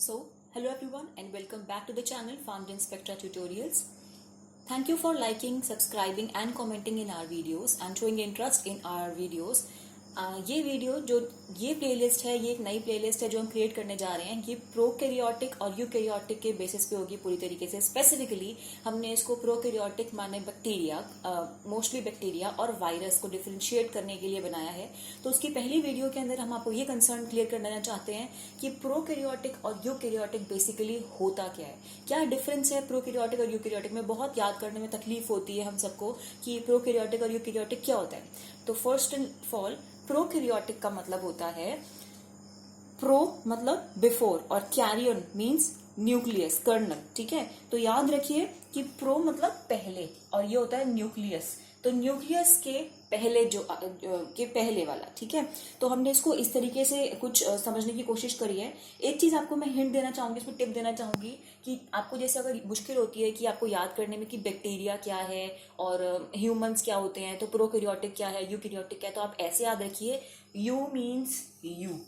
So, hello everyone and welcome back to the channel Farmed in Spectra Tutorials. Thank you for liking, subscribing and commenting in our videos and showing interest in our videos. ये video जो ये playlist है, ये एक नई playlist है जो हम क्रिएट करने जा रहे हैं। ये प्रोकैरियोटिक और यूकैरियोटिक के बेसिस पे होगी पूरी तरीके से। स्पेसिफिकली हमने इसको प्रोकैरियोटिक माने बैक्टीरिया, मोस्टली बैक्टीरिया और वायरस को डिफरेंशिएट करने के लिए बनाया है। तो उसकी पहली वीडियो के अंदर हम आपको ये कंसर्न क्लियर करना चाहते हैं कि प्रोकैरियोटिक और यूकैरियोटिक बेसिकली होता क्या है, क्या डिफरेंस है प्रोकैरियोटिक और यूकैरियोटिक में। बहुत याद करने में तकलीफ होती है हम सबको कि प्रोकैरियोटिक और यूकैरियोटिक क्या होता है। तो फर्स्ट एंड ऑल प्रोकैरियोटिक का मतलब होता है, प्रो मतलब बिफोर और कैरियन मीन्स न्यूक्लियस, कर्नल। ठीक है, तो याद रखिए कि प्रो मतलब पहले और ये होता है न्यूक्लियस। तो न्यूक्लियस के पहले के पहले वाला। ठीक है, तो हमने इसको इस तरीके से कुछ समझने की कोशिश करी है। एक चीज आपको मैं हिंट देना चाहूंगी, इसमें टिप देना चाहूंगी कि आपको जैसे अगर मुश्किल होती है कि आपको याद करने में कि बैक्टीरिया क्या है और ह्यूमंस क्या होते हैं, तो प्रोकैरियोटिक क्या है, यूकैरियोटिक क्या है, तो आप ऐसे याद रखिए। यू मीन्स यू,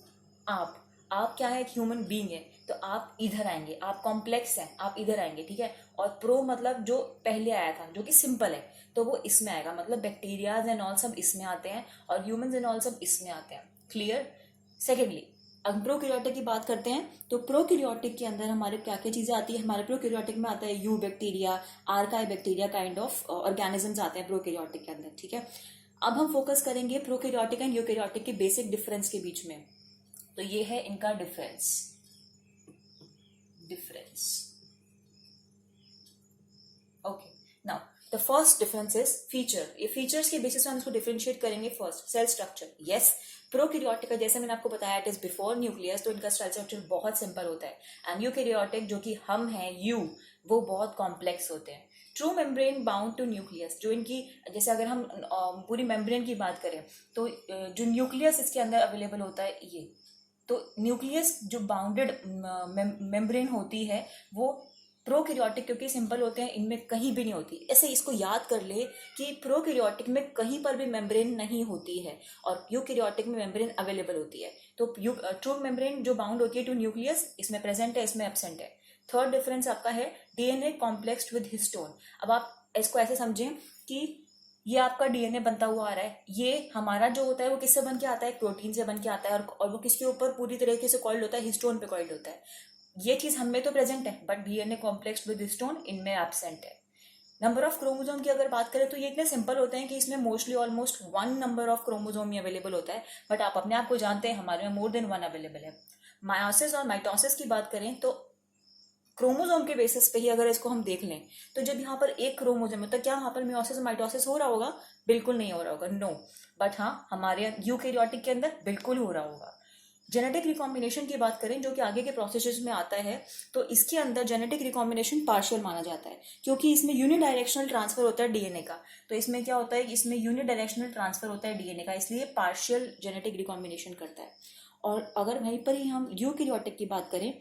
आप क्या है, एक ह्यूमन बीइंग है, तो आप इधर आएंगे, आप कॉम्प्लेक्स हैं, आप इधर आएंगे। ठीक है, और प्रो मतलब जो पहले आया था, जो कि सिंपल है, तो वो इसमें आएगा। मतलब बैक्टीरियाज एंड ऑल सब इसमें आते हैं और ह्यूमंस एंड ऑल सब इसमें आते हैं। क्लियर। सेकेंडली, अब प्रोकैरियोटिक की बात करते हैं तो प्रोकैरियोटिक के अंदर हमारे क्या क्या चीजें आती है। हमारे प्रोकैरियोटिक में आता है eubacteria, archaebacteria, kind of organisms आते हैं प्रोकैरियोटिक के अंदर। ठीक है, अब हम फोकस करेंगे प्रोकैरियोटिक एंड यूकैरियोटिक के बेसिक डिफरेंस के बीच में। तो ये है इनका difference. Okay, now the first difference is feature. ये फीचर्स के बेसिस पे हम इसको डिफरेंशिएट करेंगे। First, cell structure. Yes, prokaryotic का जैसे मैंने आपको बताया इट इज बिफोर न्यूक्लियस, तो इनका सेल स्ट्रक्चर बहुत सिंपल होता है। एंड यूकैरियोटिक जो कि हम हैं, यू, वो बहुत कॉम्प्लेक्स होते हैं। True membrane bound to nucleus, जो इनकी, जैसे अगर हम पूरी मेम्ब्रेन की बात करें तो जो न्यूक्लियस इसके अंदर अवेलेबल होता है, ये तो न्यूक्लियस जो बाउंडेड मेम्ब्रेन होती है वो प्रोकैरियोटिक, क्योंकि सिंपल होते हैं, इनमें कहीं भी नहीं होती। ऐसे इसको याद कर ले कि प्रोकैरियोटिक में कहीं पर भी मेम्ब्रेन नहीं होती है और यूकैरियोटिक में मेम्ब्रेन अवेलेबल होती है। तो ट्रू मेम्ब्रेन जो बाउंड होती है टू न्यूक्लियस, इसमें प्रेजेंट है, इसमें एब्सेंट है। थर्ड डिफरेंस आपका है डीएनए कॉम्प्लेक्स्ड विद हिस्टोन। अब आप इसको ऐसे समझें कि ये आपका डीएनए बनता हुआ आ रहा है, ये हमारा जो होता है वो किससे बन के आता है, प्रोटीन से बन के आता है, और वो किसके ऊपर पूरी तरीके से कॉइल्ड होता है, हिस्टोन पे कॉइल्ड होता है। ये चीज हमें तो प्रेजेंट है, but DNA complex with histone इनमें एब्सेंट है। नंबर ऑफ क्रोमोसोम की अगर बात करें तो ये इतने सिंपल होते हैं कि इसमें mostly almost 1 number of chromosome he available होता है, बट आप अपने आप को जानते हैं हमारे में मोर देन 1 अवेलेबल है। मायोसिस और माइटोसिस की बात करें तो क्रोमोसोम के बेसिस पे ही अगर इसको हम देख लें, तो जब यहाँ पर एक क्रोमोसोम है तो क्या वहां पर मियोसिस और माइटोसिस हो रहा होगा? बिल्कुल नहीं हो रहा होगा, नो। बट हाँ, हमारे यूकैरियोटिक के अंदर बिल्कुल हो रहा होगा। जेनेटिक रिकॉम्बिनेशन की बात करें, जो कि आगे के प्रोसेसेस में आता है, तो इसके अंदर जेनेटिक रिकॉम्बिनेशन पार्शियल माना जाता है, क्योंकि इसमें यूनिडायरेक्शनल ट्रांसफर होता है डीएनए का। तो इसमें क्या होता है, इसमें यूनिडायरेक्शनल ट्रांसफर होता है डीएनए का, इसलिए पार्शियल जेनेटिक रिकॉम्बिनेशन करता है। और अगर वहीं पर ही हम यूकैरियोटिक की बात करें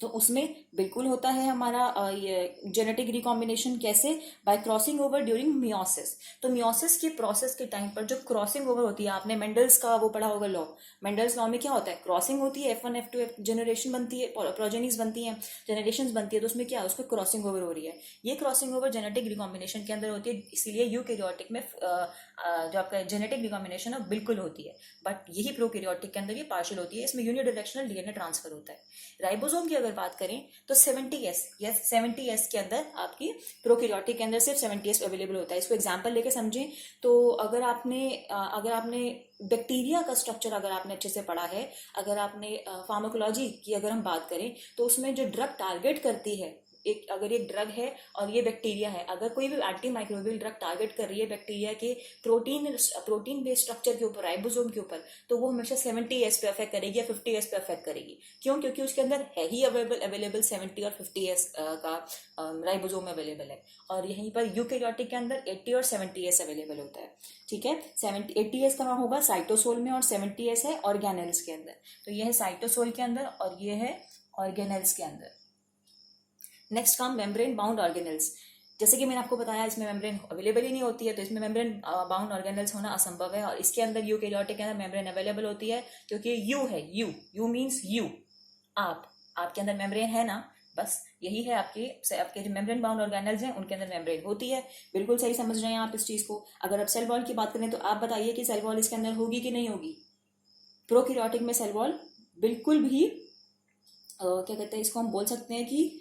तो उसमें बिल्कुल होता है हमारा ये जेनेटिक रिकॉम्बिनेशन। कैसे? Bye crossing over during meiosis. तो मियोसिस के प्रोसेस के टाइम पर जो क्रॉसिंग ओवर होती है, आपने मेंडल्स का वो पढ़ा होगा लॉ। मेंडल्स लॉ में क्या होता है, क्रॉसिंग होती है, F1 F2 जनरेशन बनती है, प्रोजेनीज बनती है, जनरेशन बनती है, तो उसमें क्या है, उसमें क्रॉसिंग ओवर हो रही है। ये क्रॉसिंग ओवर जेनेटिक रिकॉम्बिनेशन के अंदर होती है, इसीलिए यूकैरियोटिक में जो आपका जेनेटिक रिकॉम्बिनेशन है बिल्कुल होती है, बट यही प्रोकैरियोटिक के अंदर ये पार्शियल होती है, इसमें यूनिडायरेक्शनल डीएनए ट्रांसफर होता है। राइबोसोम की अगर बात करें तो 70S, यस 70S के अंदर आपकी प्रोकैरियोटिक के अंदर सिर्फ 70S अवेलेबल होता है। इसको एग्जांपल लेके समझें तो अगर आपने बैक्टीरिया का स्ट्रक्चर अगर आपने अच्छे से पढ़ा है, अगर आपने फार्माकोलॉजी की अगर हम बात करें तो उसमें जो ड्रग टारगेट करती है, अगर एक ड्रग है और ये बैक्टीरिया है, अगर कोई भी एंटी माइक्रोबियल ड्रग टारगेट कर रही है बैक्टीरिया के प्रोटीन बेस्ड स्ट्रक्चर के ऊपर, राइबोसोम के ऊपर, तो वो हमेशा 70S पे अफेक्ट करेगी या 50S पे अफेक्ट करेगी। क्यों? क्योंकि उसके अंदर है ही अवेलेबल 70 और 50S का राइबोसोम अवेलेबल है, और यहीं पर यूकैरियोटिक के अंदर 80 और 70S अवेलेबल होता है। ठीक है, 80S कहाँ होगा? साइटोसोल में, और 70S है ऑर्गेनेल्स के अंदर। तो ये है साइटोसोल के अंदर और ये है ऑर्गेनेल्स के अंदर। नेक्स्ट काम मेम्ब्रेन बाउंड ऑर्गेनेल्स। जैसे कि मैंने आपको बताया इसमें मेम्ब्रेन अवेलेबल ही नहीं होती है, तो इसमें मेम्ब्रेन बाउंड ऑर्गेनेल्स होना असंभव है। और इसके अंदर यूकैरियोटिक के अंदर मेम्ब्रेन अवेलेबल होती है, क्योंकि यू है, यू मीन्स यू, आप आपके अंदर मेम्ब्रेन है ना, बस यही है आपके जो मेम्ब्रेन बाउंड ऑर्गेनल्स हैं उनके अंदर मेम्ब्रेन होती है। बिल्कुल सही समझ रहे हैं आप इस चीज को। अगर आप सेल वॉल की बात करें तो आप बताइए कि सेल वॉल इसके अंदर होगी कि नहीं होगी। प्रोकैरियोटिक में सेल वॉल बिल्कुल भी क्या कहते हैं इसको, हम बोल सकते हैं कि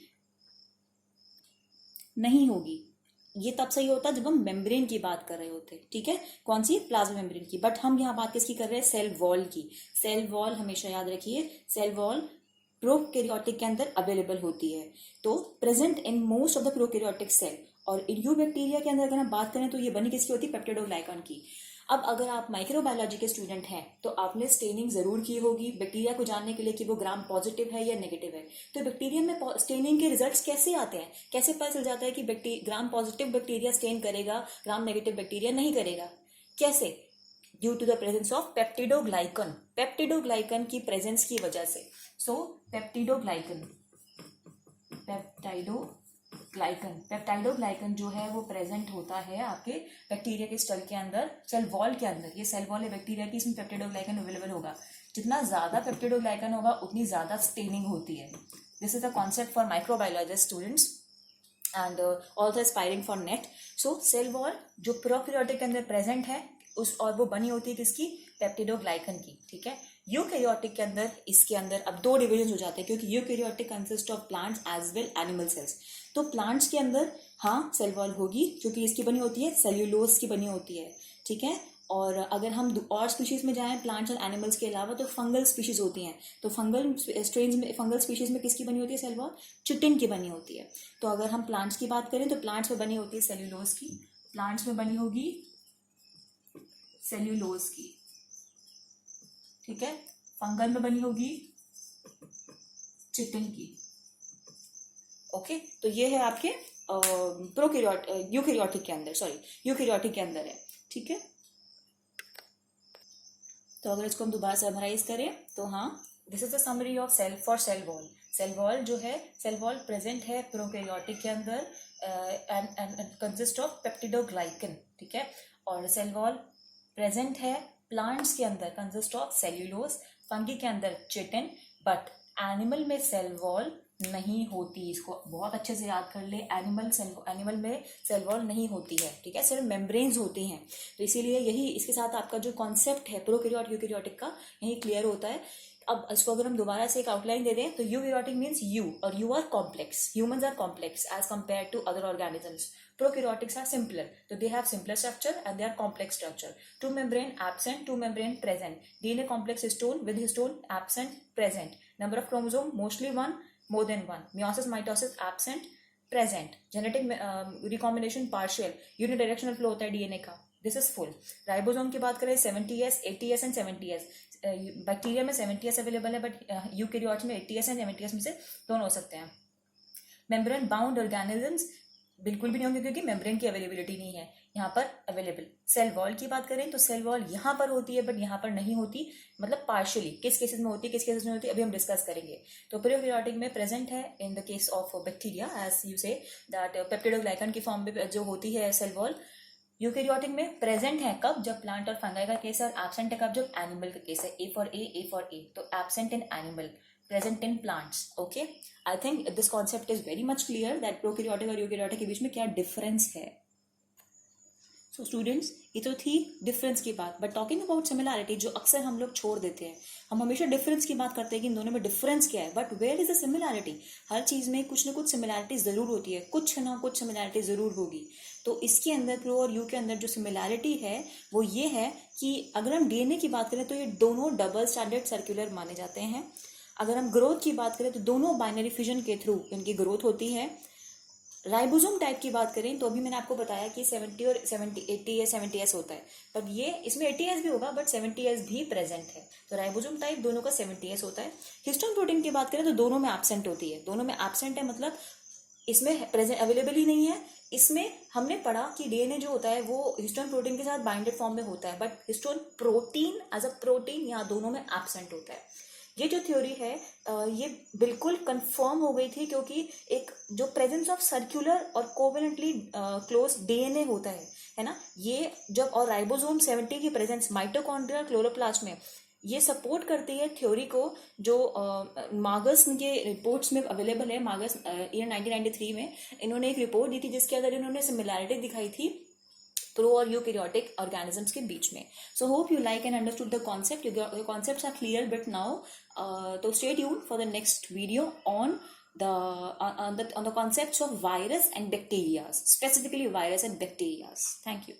नहीं होगी। ये तब सही होता है जब हम मेम्ब्रेन की बात कर रहे होते, ठीक है, कौन सी, प्लाज्मा मेम्ब्रेन की। बट हम यहाँ बात किसकी कर रहे हैं, सेल वॉल की। सेल वॉल हमेशा याद रखिए, सेल वॉल प्रोकैरियोटिक के अंदर अवेलेबल होती है, तो present in most of the prokaryotic cell. और यू बैक्टीरिया के अंदर अगर हम बात करें तो ये बनी किसकी होती है, पेप्टिडोग्लाइकन की। अब अगर आप माइक्रोबायोलॉजी के स्टूडेंट हैं तो आपने स्टेनिंग जरूर की होगी बैक्टीरिया को जानने के लिए कि वो ग्राम पॉजिटिव है या नेगेटिव है। तो बैक्टीरिया में स्टेनिंग के रिजल्ट्स कैसे आते हैं, कैसे पता चल जाता है कि ग्राम पॉजिटिव बैक्टीरिया स्टेन करेगा, ग्राम नेगेटिव बैक्टीरिया नहीं करेगा, कैसे, due to the presence of peptidoglycan. Peptidoglycan की प्रेजेंस की वजह से। सो पेप्टाइडोग्लाइकन जो है वो प्रेजेंट होता है आपके बैक्टीरिया के सेल के अंदर, सेल वॉल के अंदर। ये सेल वॉल है बैक्टीरिया की, इसमें पेप्टिडोग्लाइकन अवेलेबल होगा। जितना ज्यादा पेप्टिडोग्लाइकन होगा उतनी ज्यादा स्टेनिंग होती है। This is the concept for microbiology students and also aspiring for NET. So cell wall जो प्रोकैरियोटिक के अंदर प्रेजेंट है उस, और वो बनी होती है किसकी, पेप्टिडोग्लाइकन की, ठीक है। यूकैरियोटिक के अंदर, इसके अंदर अब दो डिविजन हो जाते हैं क्योंकि eukaryotic consist of plants as well animal cells. तो प्लांट्स के अंदर हाँ सेल वॉल होगी क्योंकि इसकी बनी होती है सेल्यूलोज की बनी होती है, ठीक है। और अगर हम और स्पीशीज में जाएं प्लांट्स और एनिमल्स के अलावा तो फंगल स्पीशीज होती हैं। तो फंगल स्ट्रेन्स में, फंगल स्पीशीज में किसकी बनी होती है सेल वॉल, चिटिन की बनी होती है। तो अगर हम प्लांट्स की बात करें तो प्लांट्स में बनी होती है सेल्यूलोज की, प्लांट्स में बनी होगी सेल्यूलोज की, ठीक है। फंगल में बनी होगी चिटिन की, ओके। तो ये है आपके यूकैरियोटिक के अंदर, यूकैरियोटिक के अंदर है, ठीक है। तो अगर इसको हम दोबारा समराइज करें तो हाँ, this is the summary of cell for cell wall. Cell wall जो है, सेल वॉल प्रेजेंट है प्रोकैरियोटिक के अंदर एंड कंसिस्ट ऑफ पेप्टिडोग्लाइकन, ठीक है। और सेल वॉल प्रेजेंट है प्लांट्स के अंदर, कंसिस्ट ऑफ सेल्यूलोज, फंगी के अंदर चिटिन, बट एनिमल में सेल वॉल नहीं होती। इसको बहुत अच्छे से याद कर ले, एनिमल में सेल वॉल नहीं होती है, ठीक है, सिर्फ मेम्ब्रेन्स होती हैं। तो इसीलिए यही इसके साथ आपका जो कॉन्सेप्ट है प्रोकैरियोट यूकैरियोटिक का यही क्लियर होता है। अब इसको अगर हम दोबारा से एक आउटलाइन दे दें तो यूकैरियोटिक मीन्स यू, और you are complex, humans are complex as compare to other organisms. Prokaryotics are simpler, so they have simpler structure and they are complex structure. Two membrane absent, two membrane present. DNA complex histone with histone absent, present. Number of chromosome mostly one, more than one. Meiosis, mitosis absent, present. Genetic recombination partial. Unidirectional flow होता है DNA का. This is full. Ribosome की बात करें 70S, 80S and 70S. Bacteria में 70S available है, but eukaryotes में 80S and 70S में से दोनों हो सकते हैं. मेम्ब्रेन बाउंड ऑर्गेनिजम्स बिल्कुल भी नहीं होंगे क्योंकि मेम्ब्रेन की अवेलेबिलिटी नहीं है यहाँ पर अवेलेबल। सेल वॉल की बात करें तो सेल वॉल यहाँ पर होती है बट यहाँ पर नहीं होती, मतलब पार्शियली। किस केसेस में होती है, किस केसेस में होती है, अभी हम डिस्कस करेंगे। तो प्रोकैरियोटिक में प्रेजेंट है in the case of bacteria, as you say that peptidoglycan की फॉर्म में जो होती है सेल वॉल। यूकैरियोटिक में प्रेजेंट है कब, जब प्लांट और फंगाई का केस है, और एब्सेंट है कब, जब एनिमल का केस है। A for A. तो absent in animal, present in plants. Okay, I think this concept is very much clear that prokaryotic और eukaryotic के बीच में क्या difference है। So students, ये तो थी difference की बात, but talking about similarity जो अक्सर हम लोग छोड़ देते हैं। हम हमेशा difference की बात करते हैं कि इन दोनों में difference क्या है, but where is the similarity? हर चीज में कुछ ना कुछ similarity जरूर होती है, कुछ ना कुछ similarity जरूर होगी। तो इसके अंदर प्रो और यू के अंदर जो सिमिलैरिटी है वो ये है कि अगर हम डीएनए की बात करें तो ये दोनों डबल स्टैंडर्ड सर्कुलर माने जाते हैं। अगर हम ग्रोथ की बात करें तो दोनों बाइनरी फिजन के थ्रू इनकी ग्रोथ होती है। राइबोसोम टाइप की बात करें तो अभी मैंने आपको बताया कि 70 और 80S 70S होता है, पर ये इसमें 80S भी होगा बट 70S भी प्रेजेंट है। तो राइबोसोम टाइप दोनों का 70S होता है। हिस्टोन प्रोटीन की बात करें तो दोनों में एब्सेंट होती है, दोनों में एब्सेंट है, मतलब इसमें प्रेजेंट अवेलेबल ही नहीं है। इसमें हमने पढ़ा कि डीएनए जो होता है वो हिस्टोन प्रोटीन के साथ बाइंडेड फॉर्म में होता है, but histone protein as a protein यहाँ दोनों में एब्सेंट होता है। ये जो थ्योरी है ये बिल्कुल कंफर्म हो गई थी क्योंकि एक जो प्रेजेंस ऑफ सर्कुलर और कोवेलेंटली क्लोज डीएनए होता है ना, ये जब, और राइबोसोम 70 की प्रेजेंस माइटोकॉन्ड्रिया क्लोरोप्लास्ट में, ये सपोर्ट करती है थ्योरी को जो मार्गस के रिपोर्ट्स में अवेलेबल है। मार्गस ईयर 1993 में इन्होंने एक रिपोर्ट दी थी जिसके अंदर इन्होंने सिमिलैरिटी दिखाई थी प्रो और यूकैरियोटिक ऑर्गेनिजम्स के बीच में। So hope you like and understood the concept, your concepts are clear bit now. तो stay tuned for the next video on the concepts of virus and bacteria, specifically virus and bacteria. Thank you.